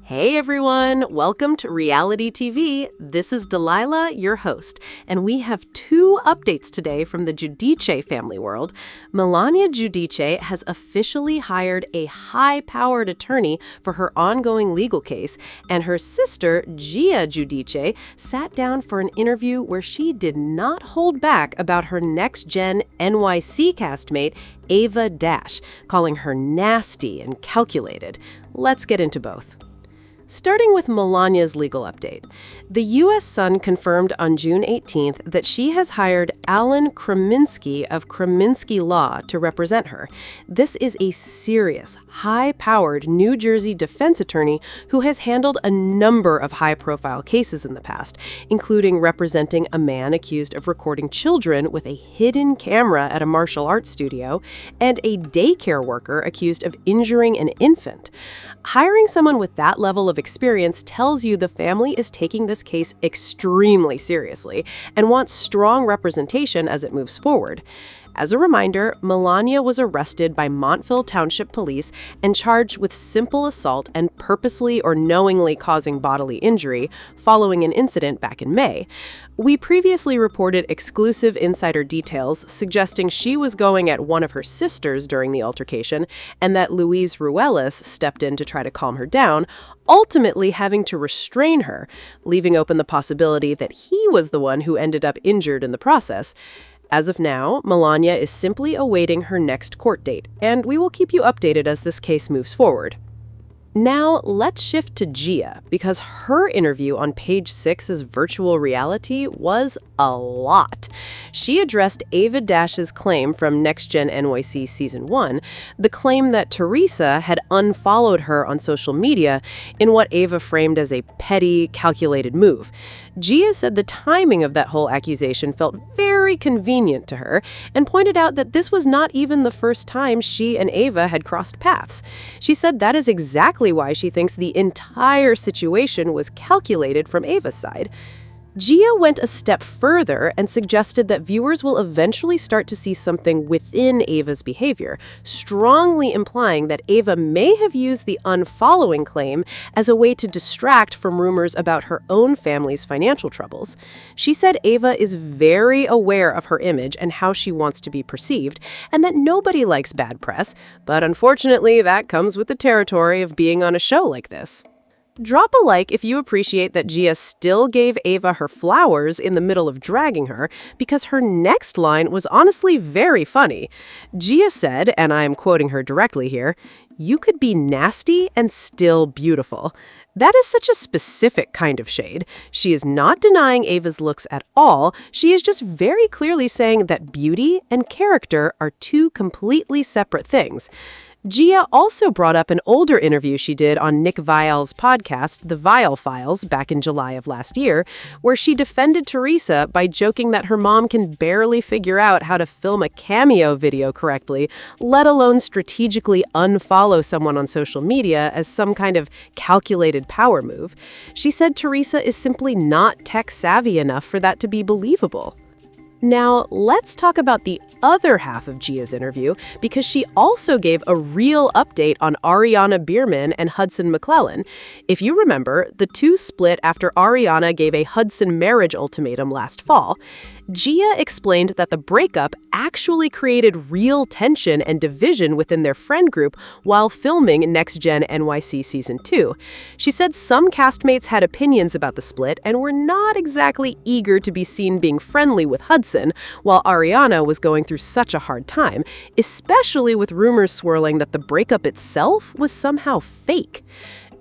Hey everyone, welcome to Reality TV. This is Delilah, your host, and we have two updates today from the Giudice family world. Milania Giudice has officially hired a high-powered attorney for her ongoing legal case, and her sister, Gia Giudice, sat down for an interview where she did not hold back about her Next Gen NYC castmate, Ava Dash, calling her nasty and calculated. Let's get into both. Starting with Milania's legal update, the U.S. Sun confirmed on June 18th that she has hired Alan Kraminsky of Kraminsky Law to represent her. This is a serious, high-powered New Jersey defense attorney who has handled a number of high-profile cases in the past, including representing a man accused of recording children with a hidden camera at a martial arts studio and a daycare worker accused of injuring an infant. Hiring someone with that level of experience tells you the family is taking this case extremely seriously and wants strong representation as it moves forward. As a reminder, Milania was arrested by Montville Township Police and charged with simple assault and purposely or knowingly causing bodily injury following an incident back in May. We previously reported exclusive insider details suggesting she was going at one of her sisters during the altercation and that Luis Ruelas stepped in to try to calm her down, ultimately having to restrain her, leaving open the possibility that he was the one who ended up injured in the process. As of now, Milania is simply awaiting her next court date, and we will keep you updated as this case moves forward. Now, let's shift to Gia, because her interview on Page 6's virtual reality was a lot. She addressed Ava Dash's claim from Next Gen NYC Season 1, the claim that Teresa had unfollowed her on social media in what Ava framed as a petty, calculated move. Gia said the timing of that whole accusation felt very convenient to her and pointed out that this was not even the first time she and Ava had crossed paths. She said that is exactly why she thinks the entire situation was calculated from Ava's side. Gia went a step further and suggested that viewers will eventually start to see something within Ava's behavior, strongly implying that Ava may have used the unfollowing claim as a way to distract from rumors about her own family's financial troubles. She said Ava is very aware of her image and how she wants to be perceived, and that nobody likes bad press, but unfortunately that comes with the territory of being on a show like this. Drop a like if you appreciate that Gia still gave Ava her flowers in the middle of dragging her, because her next line was honestly very funny. Gia said, and I'm quoting her directly here, "You could be nasty and still beautiful." That is such a specific kind of shade. She is not denying Ava's looks at all. She is just very clearly saying that beauty and character are two completely separate things. Gia also brought up an older interview she did on Nick Viall's podcast, The Viall Files, back in July of last year, where she defended Teresa by joking that her mom can barely figure out how to film a cameo video correctly, let alone strategically unfollow someone on social media as some kind of calculated power move. She said Teresa is simply not tech-savvy enough for that to be believable. Now, let's talk about the other half of Gia's interview, because she also gave a real update on Ariana Biermann and Hudson McLeroy. If you remember, the two split after Ariana gave a Hudson marriage ultimatum last fall. Gia explained that the breakup actually created real tension and division within their friend group while filming Next Gen NYC Season 2. She said some castmates had opinions about the split and were not exactly eager to be seen being friendly with Hudson, while Ariana was going through such a hard time, especially with rumors swirling that the breakup itself was somehow fake.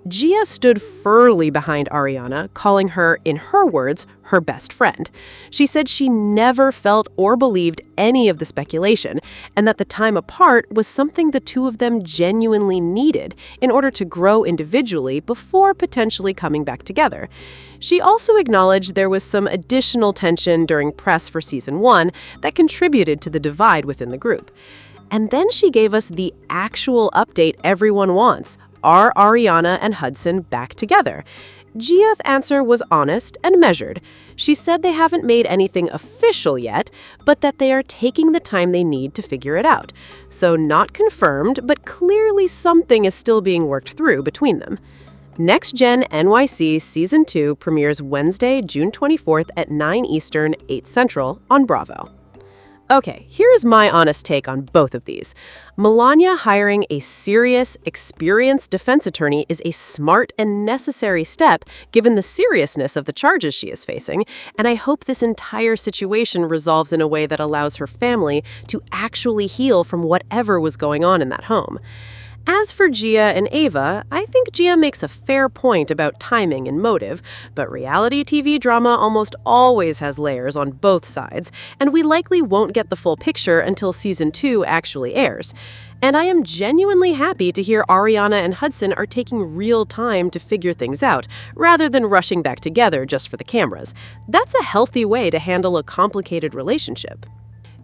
Gia stood firmly behind Ariana, calling her, in her words, her best friend. She said she never felt or believed any of the speculation, and that the time apart was something the two of them genuinely needed in order to grow individually before potentially coming back together. She also acknowledged there was some additional tension during press for Season 1 that contributed to the divide within the group. And then she gave us the actual update everyone wants. Are Ariana and Hudson back together? Gia's answer was honest and measured. She said they haven't made anything official yet, but that they are taking the time they need to figure it out. So not confirmed, but clearly something is still being worked through between them. Next Gen NYC Season 2 premieres Wednesday, June 24th at 9 Eastern, 8 Central on Bravo. Okay, here's my honest take on both of these. Milania hiring a serious, experienced defense attorney is a smart and necessary step given the seriousness of the charges she is facing, and I hope this entire situation resolves in a way that allows her family to actually heal from whatever was going on in that home. As for Gia and Ava, I think Gia makes a fair point about timing and motive, but reality TV drama almost always has layers on both sides, and we likely won't get the full picture until Season 2 actually airs. And I am genuinely happy to hear Ariana and Hudson are taking real time to figure things out, rather than rushing back together just for the cameras. That's a healthy way to handle a complicated relationship.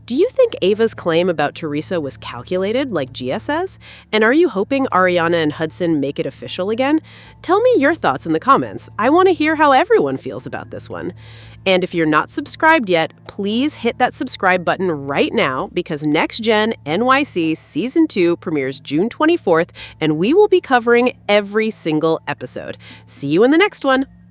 Do you think Ava's claim about Teresa was calculated, like Gia says? And are you hoping Ariana and Hudson make it official again? Tell me your thoughts in the comments. I want to hear how everyone feels about this one. And if you're not subscribed yet, please hit that subscribe button right now because Next Gen NYC Season 2 premieres June 24th, and we will be covering every single episode. See you in the next one.